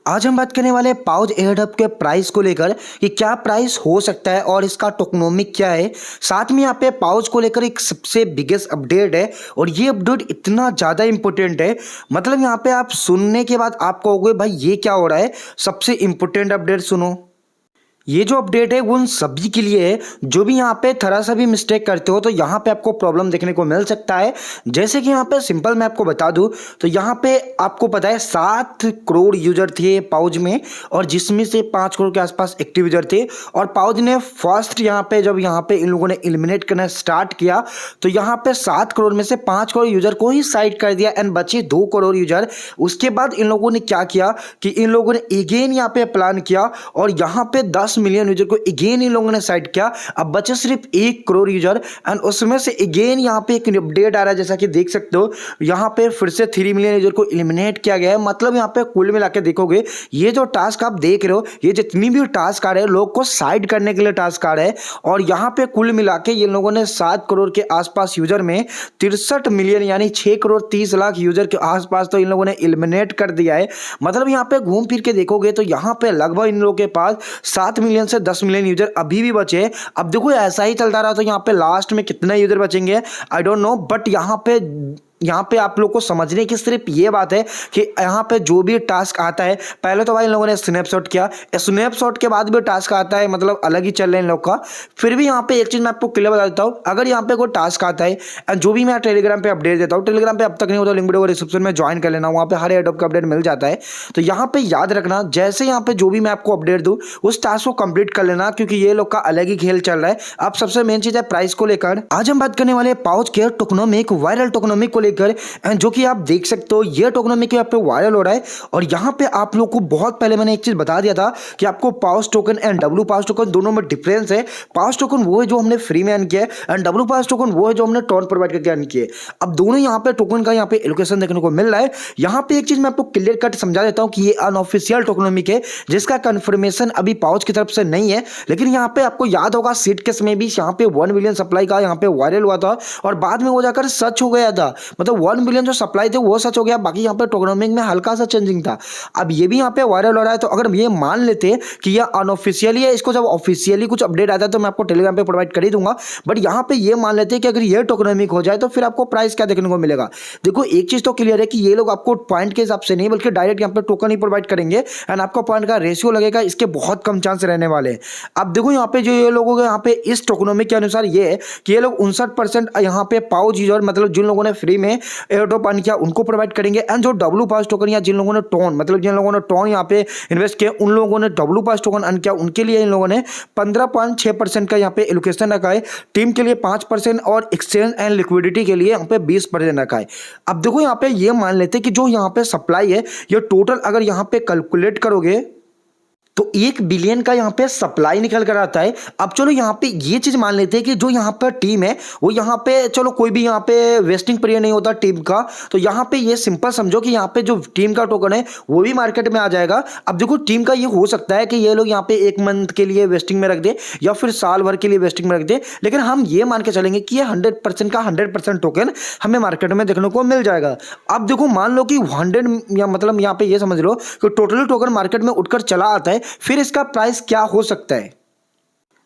आज हम बात करने वाले हैं पाउच एयरडॉप के प्राइस को लेकर कि क्या प्राइस हो सकता है और इसका टोकनोमिक क्या है। साथ में यहाँ पे पाउच को लेकर एक सबसे बिगेस्ट अपडेट है और ये अपडेट इतना ज़्यादा इंपॉर्टेंट है, मतलब यहाँ पे आप सुनने के बाद आप कहोगे भाई ये क्या हो रहा है। सबसे इंपॉर्टेंट अपडेट सुनो। ये जो अपडेट है वो उन सभी के लिए है जो भी यहाँ पे थोड़ा सा भी मिस्टेक करते हो तो यहाँ पे आपको प्रॉब्लम देखने को मिल सकता है। जैसे कि यहाँ पे सिंपल मैं आपको बता दूं तो यहाँ पे आपको पता है 7 करोड़ यूजर थे पाउच में और जिसमें से 5 करोड़ के आसपास एक्टिव यूजर थे। और पाउच ने फर्स्ट यहाँ पे जब यहाँ पे इन लोगों ने एलिमिनेट करना स्टार्ट किया तो यहाँ पे 7 करोड़ में से 5 करोड़ यूजर को ही साइड कर दिया एंड बचे 2 करोड़ यूजर। उसके बाद इन लोगों ने क्या किया कि इन लोगों ने अगेन यहाँ पे प्लान किया और यहाँ पे 10 मिलियन यूजर को अगेन इन लोगों ने साइड किया। अब बचे सिर्फ 1 करोड़ यूजर एंड उसमें से अगेन यहाँ पे एक अपडेट आ रहा है जैसा कि देख सकते हो यहाँ पे फिर से 3 मिलियन यूजर को एलिमिनेट किया गया है। मतलब यहाँ पे कुल मिला के देखोगे ये जो टास्क आप देख रहे हो ये जितनी भी टास्क आ रहे हैं लोग को साइड करने के लिए टास्क आ रहा है और यहाँ पे कुल मिला के ये लोगों ने 7 करोड़ के आसपास यूजर में 63 मिलियन यानी 6 करोड़ 30 लाख यूजर के आसपास तो इन लोगों ने एलिमिनेट कर दिया है। मतलब यहाँ पे घूम फिर के देखोगे तो यहाँ पे लगभग इन लोगों के पास 7 मिलियन से 10 मिलियन यूजर अभी भी बचे। अब देखो ऐसा ही चलता रहा तो यहाँ पे लास्ट में कितने यूजर बचेंगे आई डोंट नो, बट यहाँ पे आप लोग को समझने की सिर्फ ये बात है कि यहाँ पे जो भी टास्क आता है पहले तो भाई इन लोगों ने स्नैपशॉट किया, स्नैपशॉट के बाद भी टास्क आता है, मतलब अलग ही चल रहे हैं इन लोग का। फिर भी यहाँ पे एक चीज़ मैं आपको क्लियर बता देता हूँ, अगर यहाँ पे कोई टास्क आता है एंड जो भी मैं टेलीग्राम पे अपडेट देता हूँ, टेलीग्राम पे अब तक नहीं होता लिंक वीडियो डिस्क्रिप्शन में ज्वाइन कर लेना, वहाँ पे हर एडोप का अपडेट मिल जाता है। तो यहाँ पे याद रखना जैसे यहाँ पे जो भी मैं आपको अपडेट दूँ उस टास्क को कंप्लीट कर लेना क्योंकि ये लोग का अलग ही खेल चल रहा है। अब सबसे मेन चीज़ है प्राइस को लेकर। आज हम बात करने वाले पाउच के टोकनोमिक वायरल टोकनोमिक को लेकर एंड जो कि आप देख सकते हो ये टोकनोमिक यहाँ पे वायरल हो रहा है। और यहाँ पे आप लोग को बहुत पहले मैंने एक चीज बता दिया था कि आपको pouch token and W pouch token दोनों में डिफरेंस है। पाउच टोकन वो है जो हमने फ्री में अर्न किया है एंड डब्ल्यू पाउच टोकन वो है जो हमने टोन प्रोवाइड करके अर्न किए। अब दोनों यहाँ पे टोकन का यहाँ पे एलोकेशन देखने को मिल रहा है। यहाँ पे एक चीज मैं आपको क्लियर कट समझा देता हूँ कि ये अनऑफिशियल टोकनोमिक है जिसका कंफर्मेशन अभी पाउच की तरफ से नहीं है। लेकिन यहाँ पे आपको याद होगा सीट केस में भी यहाँ पे 1 मिलियन सप्लाई का यहाँ पे वायरल हुआ था और बाद में वो जाकर सच हो गया था, मतलब 1 मिलियन जो सप्लाई थे वो सच हो गया, बाकी यहाँ पे टोकनोमिक में हल्का सा चेंजिंग था। अब ये भी यहाँ पे वायरल हो रहा है तो अगर ये मान लेते कि ये अनऑफिशियली है, इसको जब ऑफिशियली कुछ अपडेट आता है तो मैं आपको टेलीग्राम पे प्रोवाइड कर ही दूंगा, बट यहाँ पे ये मान लेते कि अगर ये टोकनोमिक हो जाए तो फिर आपको प्राइस क्या देखने को मिलेगा। देखो एक चीज तो क्लियर है कि ये लोग आपको पॉइंट के हिसाब से नहीं बल्कि डायरेक्ट यहाँ पे टोकन ही प्रोवाइड करेंगे एंड आपका पॉइंट का रेशियो लगेगा, इसके बहुत कम चांस रहने वाले हैं। अब देखो यहाँ पे जो ये लोगों के यहाँ पे इस टोकनोमिक के अनुसार ये है कि ये लोग 59% यहाँ पे पाउच यूजर मतलब जिन लोगों ने फ्री में एयरड्रॉप अर्न किया उनको प्रोवाइड करेंगे एंड जो डब्ल्यू पास टोकन या जिन लोगों ने टोन मतलब जिन लोगों ने टोन यहाँ पे इन्वेस्ट किया उन लोगों ने डब्ल्यू पास टोकन अर्न किया उनके लिए इन लोगों ने 15.6% का यहाँ पे एलोकेशन रखा है। टीम के लिए 5% और एक्सचेंज एंड लिक्विडिटी के लिए यहाँ पे 20% रखा है। अब देखो यहाँ पे ये मान लेते हैं कि जो यहाँ पे सप्लाई है ये टोटल अगर यहाँ पे कैलकुलेट करोगे तो 1 बिलियन का यहाँ पे सप्लाई निकल कर आता है। अब चलो यहाँ पे ये चीज मान लेते हैं कि जो यहाँ पर टीम है वो यहाँ पे चलो कोई भी यहाँ पे वेस्टिंग पीरियड नहीं होता टीम का, तो यहाँ पे ये सिंपल समझो कि यहाँ पे जो टीम का टोकन है वो भी मार्केट में आ जाएगा। अब देखो टीम का ये हो सकता है कि ये लोग यहाँ पे 1 मंथ के लिए वेस्टिंग में रख दे या फिर साल भर के लिए वेस्टिंग में रख दे, लेकिन हम ये मान के चलेंगे कि ये 100% का 100% टोकन हमें मार्केट में देखने को मिल जाएगा। अब देखो मान लो कि 100 या मतलब यहाँ पे ये समझ लो कि टोटली टोकन मार्केट में उठकर चला आता है, फिर इसका प्राइस क्या हो सकता है।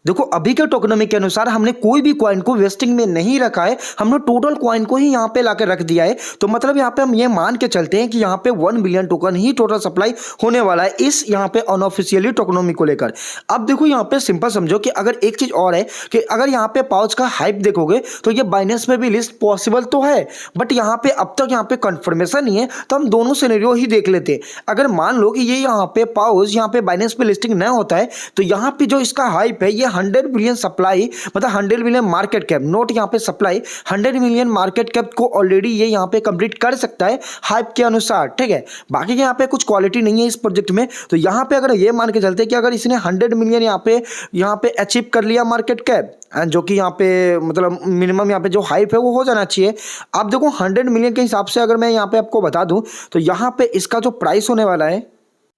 देखो अभी के टोकनोमिक के अनुसार हमने कोई भी कॉइन को वेस्टिंग में नहीं रखा है, हमने टोटल कॉइन को ही यहाँ पे लाकर रख दिया है। तो मतलब यहाँ पे हम ये मान के चलते हैं कि यहाँ पे 1 बिलियन टोकन ही टोटल सप्लाई होने वाला है इस यहाँ पे अनऑफिशियली टोकनोमिक को लेकर। अब देखो यहाँ पे सिंपल समझो कि अगर एक चीज और है कि अगर यहाँ पे पाउच का हाइप देखोगे तो ये बाइनेंस में भी लिस्ट पॉसिबल तो है, बट यहाँ पे अब तक यहाँ पे कंफर्मेशन नहीं है। तो हम दोनों सिनेरियो ही देख लेते। अगर मान लो कि ये यहाँ पे पाउच यहाँ पे बाइनेंस पे लिस्टिंग न होता है तो यहाँ पे जो इसका हाइप है ये 100 बिलियन सप्लाई मतलब 100 बिलियन मार्केट कैप, नोट यहाँ पे सप्लाई 100 मिलियन मार्केट कैप को ऑलरेडी ये यहाँ पे कंप्लीट कर सकता है हाइप के अनुसार, ठीक है। बाकी यहाँ पे कुछ क्वालिटी नहीं है इस प्रोजेक्ट में, तो यहाँ पे अगर ये मान के चलते कि अगर इसने 100 मिलियन यहाँ पे अचीव कर लिया मार्केट कैप जो कि यहाँ पे मतलब मिनिमम यहाँ पे जो हाइप है वो हो जाना चाहिए। आप देखो 100 मिलियन के हिसाब से अगर मैं यहाँ पे आपको बता दूं तो यहाँ पे इसका जो प्राइस होने वाला है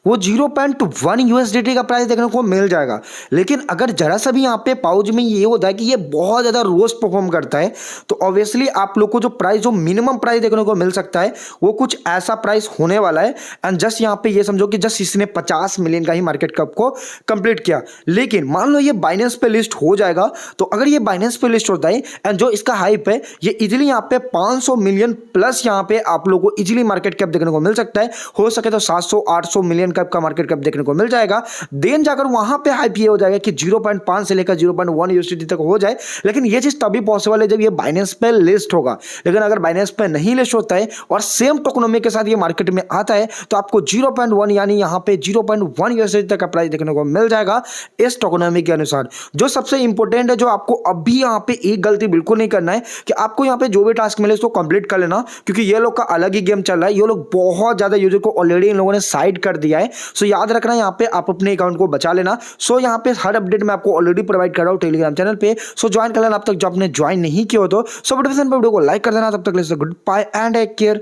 वो 0.1 यूएसडीटी का प्राइस देखने को मिल जाएगा। लेकिन अगर जरा सा भी यहाँ पे पाउच में ये होता है कि ये बहुत ज़्यादा रोस्ट परफॉर्म करता है, तो ऑब्वियसली आप लोग को जो प्राइस, जो मिनिमम प्राइस देखने को मिल सकता है वो कुछ ऐसा प्राइस होने वाला है। एंड जस्ट यहाँ पे ये समझो कि जस्ट इसने 50 मिलियन का ही मार्केट कैप को कंप्लीट किया। लेकिन मान लो ये बाइनेंस पे लिस्ट हो जाएगा, तो अगर ये बाइनेंस पे लिस्ट होता है एंड जो इसका हाइप है ये इजिली यहाँ पे 500 मिलियन प्लस यहाँ पे आप लोगों को इजिली मार्केट कैप देखने को मिल सकता है। हो सके तो 700-800 मिलियन कैप का मार्केट कैप देखने को मिल जाएगा। देन जाकर वहां पे हाइप ये हो जाएगा कि 0.5 से लेकर 0.1 यूएसडीटी तक हो जाए। लेकिन ये चीज तभी पॉसिबल है जब ये बाइनेंस पे लिस्ट होगा। लेकिन अगर बाइनेंस पे नहीं लिस्ट होता है और सेम टोकनोमी के साथ ये मार्केट में आता है, तो आपको 0.1 यानी यहाँ पे 0.1 यूएसडीटी तक का प्राइस देखने को मिल जाएगा इस टोकनोमी के अनुसार। जो सबसे इंपॉर्टेंट है, जो आपको अभी यहाँ पे एक गलती बिल्कुल नहीं करना है कि आपको यहाँ पे जो भी टास्क मिले उसको कंप्लीट कर लेना, क्योंकि ये लोग का अलग ही गेम चल रहा है। ये लोग बहुत ज्यादा यूजर को ऑलरेडी इन लोगों ने साइड कर दिया है। सो याद रखना, यहाँ पे आप अपने अकाउंट को बचा लेना। सो यहाँ पे हर अपडेट मैं आपको ऑलरेडी प्रोवाइड कर रहा हूँ टेलीग्राम चैनल पे। सो ज्वाइन कर लेना अब तक जो आपने ज्वाइन नहीं किया हो तो। सो वीडियो को लाइक कर देना। तब तक good bye and take care.